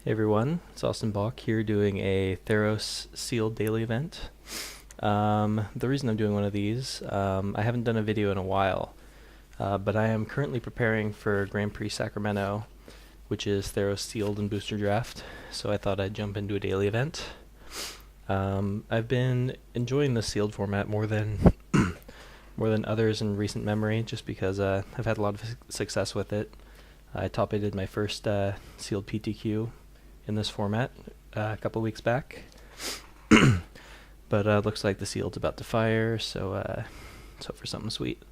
Hey everyone, it's Austin Bach here doing a Theros sealed daily event. The reason I'm doing one of these, I haven't done a video in a while, but I am currently preparing for GP Sacramento, which is Theros sealed and booster draft, so I thought I'd jump into a daily event. I've been enjoying the sealed format more than more than others in recent memory, just because I've had a lot of success with it. I top aided my first sealed PTQ in this format a couple weeks back, but looks like the sealed's about to fire, so let's hope for something sweet.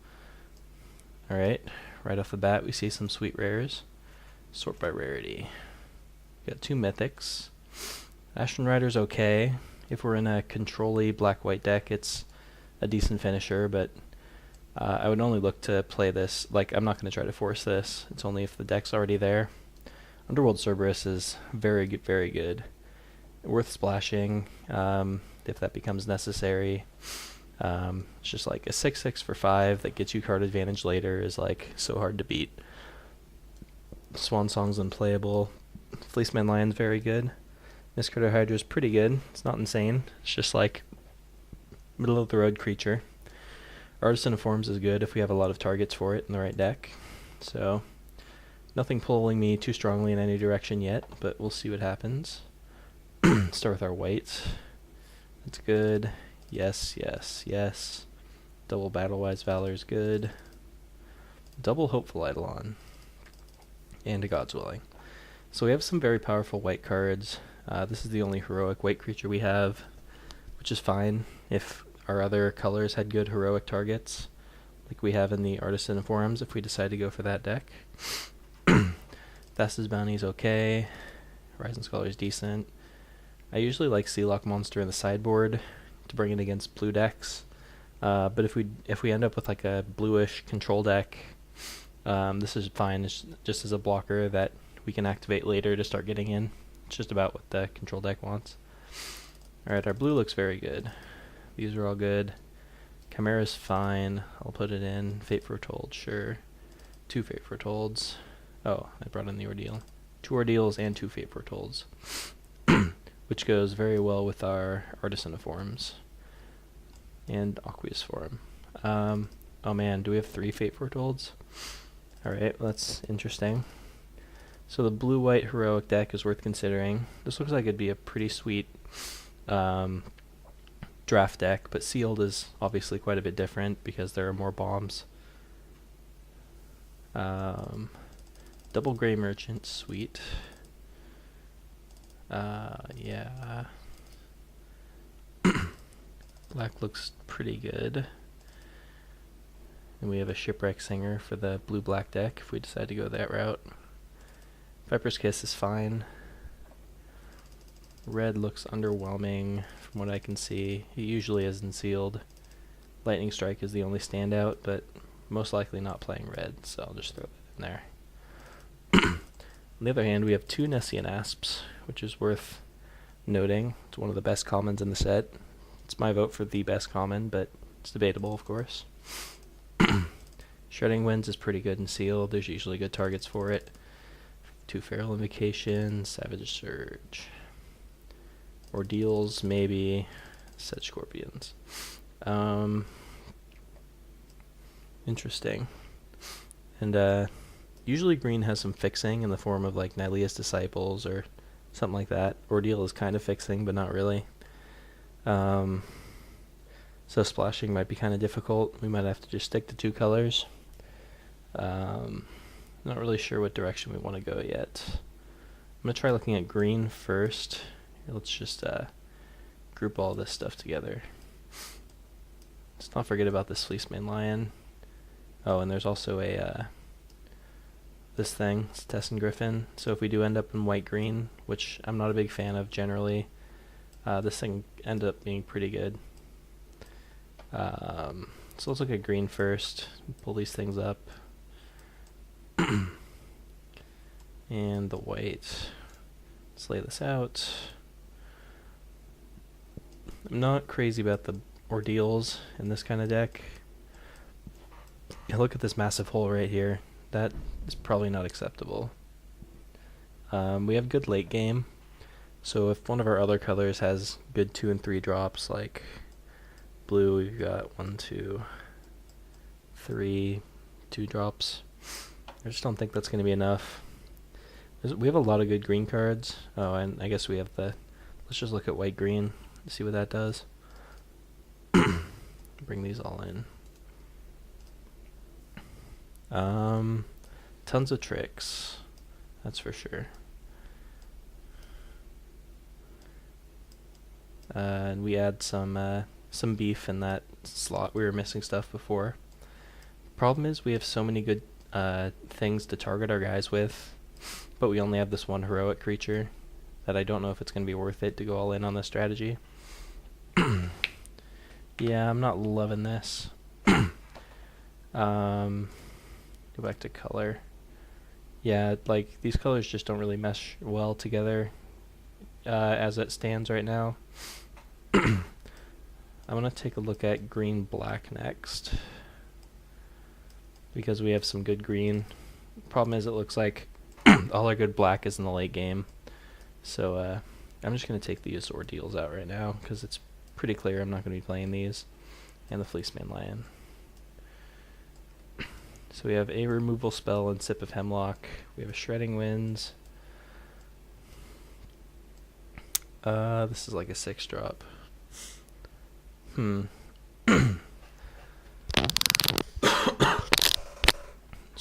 Alright, right off the bat we see some sweet rares. Sort by rarity. Got two mythics. Ashen Rider's okay. If we're in a control-y black-white deck, it's a decent finisher, but I would only look to play this, I'm not going to try to force this, it's only if the deck's already there. Underworld Cerberus is very good. Worth splashing if that becomes necessary. It's just like a 6/6 for 5 that gets you card advantage later is so hard to beat. Swan Song's unplayable. Fleeceman Lion's very good. Miscritter Hydra's pretty good. It's not insane. It's just middle of the road creature. Artisan of Forms is good if we have a lot of targets for it in the right deck. So nothing pulling me too strongly in any direction yet, but we'll see what happens. Start with our white. That's good. Yes. Double Battlewise Valor is good. Double Hopeful Eidolon. And a God's Willing. So we have some very powerful white cards. This is the only heroic white creature we have, which is fine if our other colors had good heroic targets, like we have in the Artisan of Forms if we decide to go for that deck. Thassa's Bounty is okay. Horizon Scholar is decent. I usually like Sealock Monster in the sideboard to bring it against blue decks, but if we end up with a bluish control deck, this is fine. It's just as a blocker that we can activate later to start getting in. It's just about what the control deck wants. Alright, our blue looks very good. These are all good. Chimera's fine. I'll put it in. Fate Foretold, sure. 2 Fate Foretolds. Oh, I brought in the Ordeal. 2 Ordeals and 2 Fate Foretolds. Which goes very well with our Artisan of Forms. And Aqueous Form. Oh man, do we have 3 Fate Foretolds? Alright, that's interesting. So the blue-white heroic deck is worth considering. This looks like it'd be a pretty sweet draft deck, but sealed is obviously quite a bit different because there are more bombs. Double Gray Merchant, sweet. Yeah. Black looks pretty good. And we have a Shipwreck Singer for the blue-black deck if we decide to go that route. Viper's Kiss is fine. Red looks underwhelming from what I can see. It usually isn't sealed. Lightning Strike is the only standout, but most likely not playing red, so I'll just throw that in there. On the other hand, we have 2 Nessian Asps, which is worth noting. It's one of the best commons in the set. It's my vote for the best common, but it's debatable, of course. Shredding Winds is pretty good in sealed. There's usually good targets for it. 2 Feral Invocations, Savage Surge. Ordeals, maybe. Set Scorpions. Interesting. And usually green has some fixing in the form of Nylea's Disciples or something like that. Ordeal is kind of fixing, but not really. So splashing might be kind of difficult. We might have to just stick to 2 colors. Not really sure what direction we want to go yet. I'm going to try looking at green first. Here, let's just group all this stuff together. Let's not forget about this Fleeceman Lion. Oh, and there's also a this thing, it's Tessin Griffin. So if we do end up in white-green, which I'm not a big fan of generally, this thing ended up being pretty good. So let's look at green first, pull these things up. And the white. Let's lay this out. I'm not crazy about the ordeals in this kind of deck. Look at this massive hole right here. That is probably not acceptable. We have good late game. So if one of our other colors has good 2 and 3 drops, like blue, we've got 1, 2, 3, 2 drops. I just don't think that's going to be enough. We have a lot of good green cards. Oh, and I guess we have the... Let's just look at white-green to see what that does. Bring these all in. Tons of tricks. That's for sure. And we add some beef in that slot. We were missing stuff before. Problem is we have so many good things to target our guys with, but we only have this one heroic creature that I don't know if it's going to be worth it to go all in on this strategy. Yeah, I'm not loving this. Go back to color. Yeah, like these colors just don't really mesh well together as it stands right now. I'm going to take a look at green-black next, because we have some good green. Problem is it looks like all our good black is in the late game. So I'm just going to take these ordeals out right now, because it's pretty clear I'm not going to be playing these. And the Fleeceman Lion. So we have a removal spell and Sip of Hemlock. We have a Shredding Winds. This is like a 6-drop. So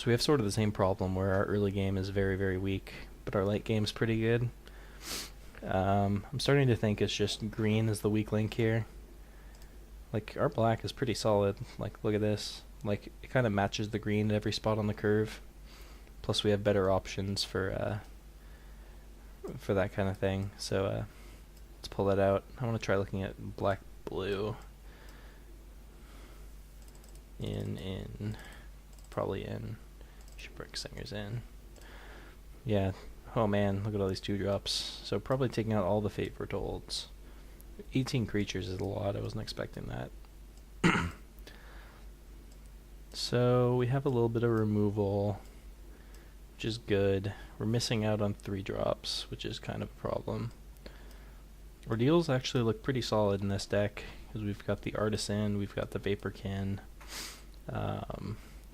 we have sort of the same problem where our early game is very, very weak, but our late game is pretty good. I'm starting to think it's just green is the weak link here. Like, our black is pretty solid. Like, look at this. Like, it kind of matches the green at every spot on the curve. Plus, we have better options for that kind of thing. So, let's pull that out. I want to try looking at black-blue. Probably in. Shipwreck Singer's in. Yeah. Oh man, look at all these 2-drops. So probably taking out all the Fate Foretold's. 18 creatures is a lot. I wasn't expecting that. So we have a little bit of removal, which is good. We're missing out on 3 drops, which is kind of a problem. Ordeals actually look pretty solid in this deck, because we've got the Artisan, we've got the Vaporkin.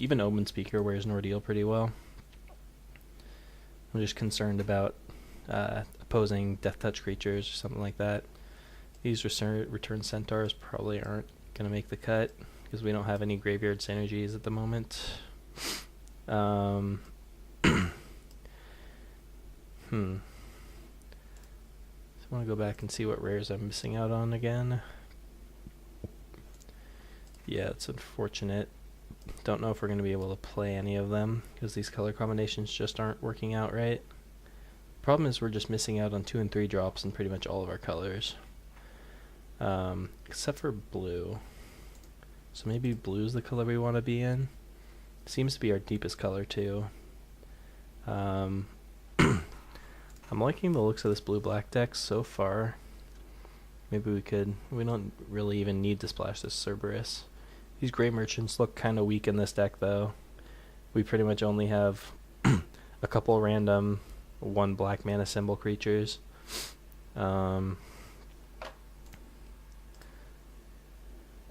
Even Omen Speaker wears an Ordeal pretty well. I'm just concerned about opposing Death Touch creatures or something like that. These Return Centaurs probably aren't going to make the cut, because we don't have any Graveyard Synergies at the moment. So I want to go back and see what rares I'm missing out on again. Yeah, it's unfortunate. Don't know if we're going to be able to play any of them, because these color combinations just aren't working out right. Problem is we're just missing out on 2 and 3 drops in pretty much all of our colors. Except for blue. So maybe blue's the color we want to be in. Seems to be our deepest color too. I'm liking the looks of this blue-black deck so far. Maybe we don't really even need to splash this Cerberus. These Grey Merchants look kind of weak in this deck though. We pretty much only have a couple random 1 black mana symbol creatures. Why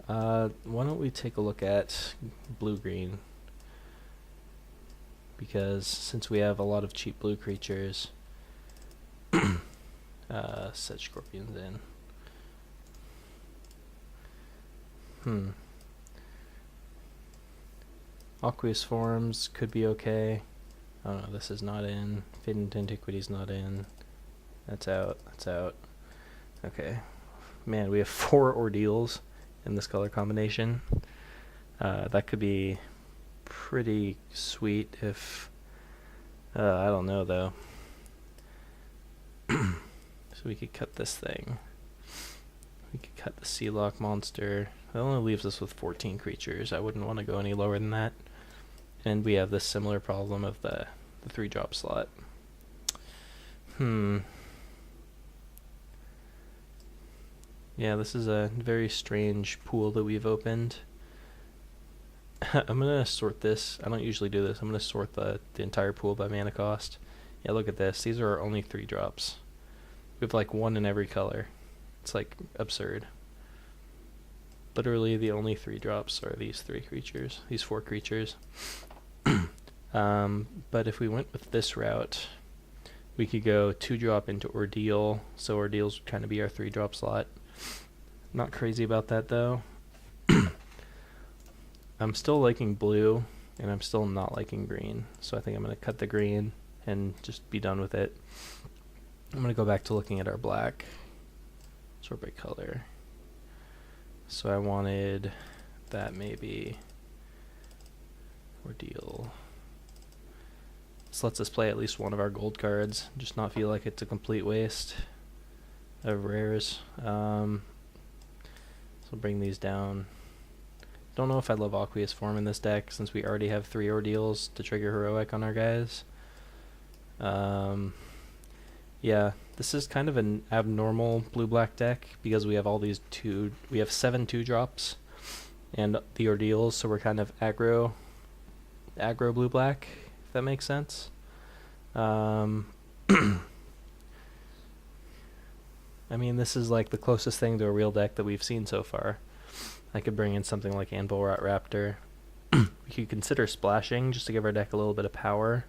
don't we take a look at blue-green? Because since we have a lot of cheap blue creatures, set Scorpions in. Aqueous Forms could be okay. Oh no, this is not in. Faded Antiquity's not in. That's out. That's out. Okay. Man, we have 4 Ordeals in this color combination. That could be pretty sweet if... I don't know though. So we could cut this thing. We could cut the Sealock monster. That only leaves us with 14 creatures. I wouldn't want to go any lower than that. And we have this similar problem of the 3-drop slot. Yeah, this is a very strange pool that we've opened. I'm going to sort this. I don't usually do this. I'm going to sort the entire pool by mana cost Yeah, look at this. These are our only 3 drops. We have like 1 in every color. It's like absurd. Literally the only 3 drops are these 3 creatures, these 4 creatures. But if we went with this route, we could go 2-drop into Ordeal, so Ordeals would kind of be our 3-drop slot. Not crazy about that though. I'm still liking blue, and I'm still not liking green, so I think I'm going to cut the green and just be done with it. I'm going to go back to looking at our black, sort by color. So I wanted that maybe Ordeal. This lets us play at least one of our gold cards, just not feel like it's a complete waste of rares. So bring these down. Don't know if I love Aqueous Form in this deck, since we already have 3 Ordeals to trigger Heroic on our guys. Yeah, this is kind of an abnormal blue-black deck, because we have all these we have 7 2-drops, and the Ordeals, so we're kind of aggro blue-black, if that makes sense. I mean, this is like the closest thing to a real deck that we've seen so far. I could bring in something like Anvil Rot Raptor. We could consider splashing just to give our deck a little bit of power.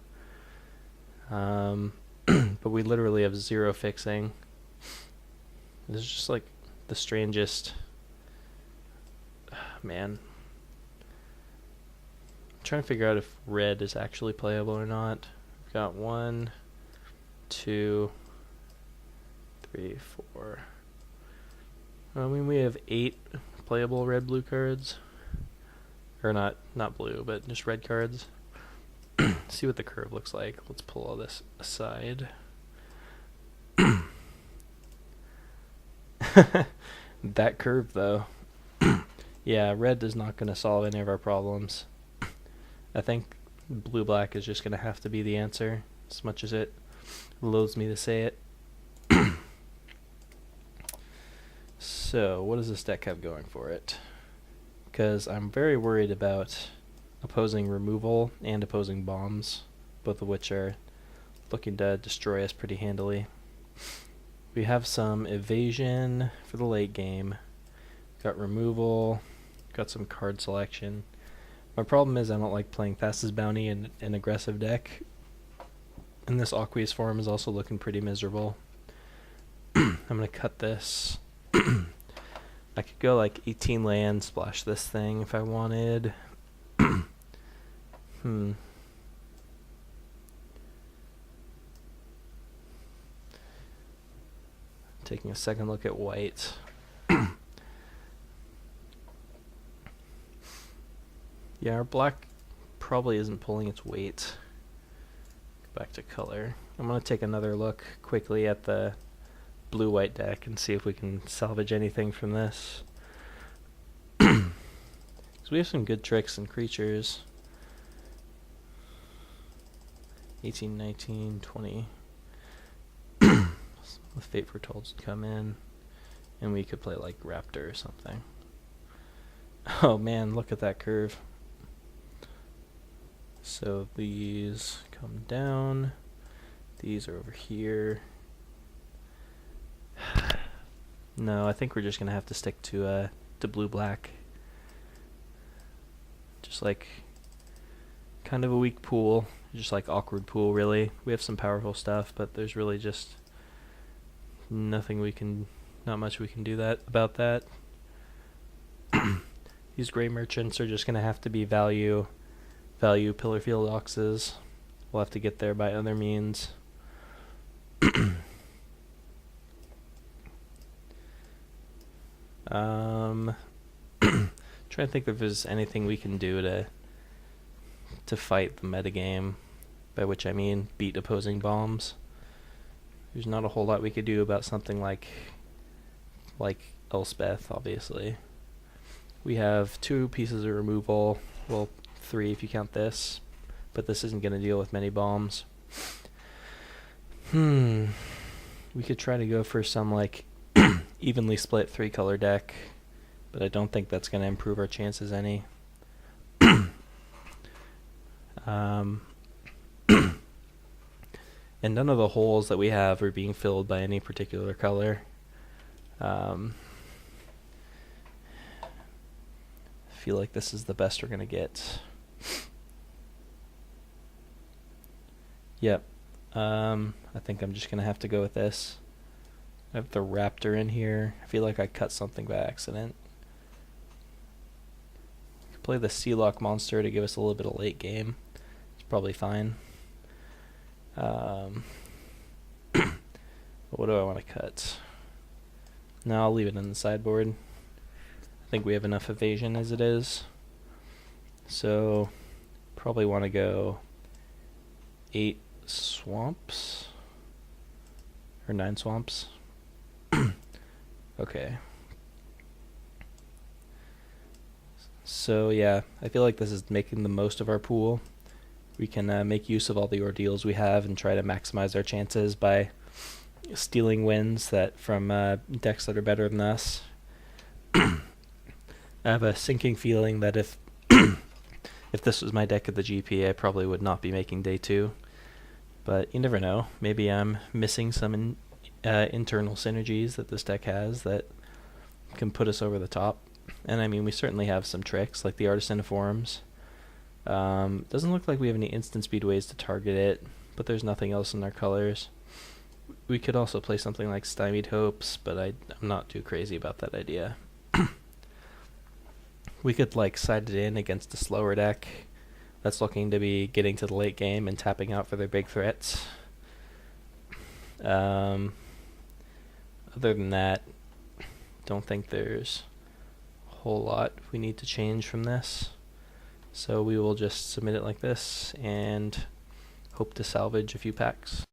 But we literally have 0 fixing. This is just like the strangest... Man. I'm trying to figure out if red is actually playable or not. We've got 1, 2, 3, 4. I mean, we have 8 playable red-blue cards. Or not blue, but just red cards. See what the curve looks like. Let's pull all this aside. That curve, though. Yeah, red is not going to solve any of our problems. I think blue-black is just going to have to be the answer, as much as it loathes me to say it. So, what does this deck have going for it? Because I'm very worried about opposing removal and opposing bombs, both of which are looking to destroy us pretty handily. We have some evasion for the late game. Got removal, got some card selection. My problem is I don't like playing Thassa's Bounty in an aggressive deck, and this Aqueous Form is also looking pretty miserable. I'm going to cut this. I could go like 18 land, splash this thing if I wanted. Taking a second look at white. Yeah, our black probably isn't pulling its weight. Back to color. I'm going to take another look quickly at the blue-white deck and see if we can salvage anything from this. So we have some good tricks and creatures. 18, 19, 20. With Fate Foretold to come in, and we could play like Raptor or something. Oh man, look at that curve. So these come down, these are over here. No, I think we're just gonna have to stick to blue-black. Just like kind of a weak pool, just like awkward pool really. We have some powerful stuff, but there's really just not much we can do about that. These gray merchants are just gonna have to be value Pillarfield Oxes. We'll have to get there by other means. Trying to think if there's anything we can do to fight the metagame, by which I mean beat opposing bombs. There's not a whole lot we could do about something like Elspeth, obviously. We have 2 pieces of removal, well, 3 if you count this, but this isn't going to deal with many bombs. We could try to go for some like evenly split 3-color deck, but I don't think that's going to improve our chances any. And none of the holes that we have are being filled by any particular color. I feel like this is the best we're going to get. Yep. I think I'm just going to have to go with this. I have the raptor in here. I feel like I cut something by accident. Play the Sealock monster to give us a little bit of late game. It's probably fine. What do I want to cut? No, I'll leave it in the sideboard. I think we have enough evasion as it is. So, probably want to go 8 swamps. Or 9 swamps. Okay. So yeah, I feel like this is making the most of our pool. We can make use of all the ordeals we have and try to maximize our chances by stealing wins that from decks that are better than us. I have a sinking feeling that if if this was my deck at the GP, I probably would not be making day 2. But you never know. Maybe I'm missing some internal synergies that this deck has that can put us over the top. And I mean, we certainly have some tricks, like the Artisaniforms. Doesn't look like we have any instant speed ways to target it, but there's nothing else in our colors. We could also play something like Stymied Hopes, but I'm not too crazy about that idea. We could like side it in against a slower deck that's looking to be getting to the late game and tapping out for their big threats. Other than that, don't think there's a whole lot we need to change from this. So we will just submit it like this and hope to salvage a few packs.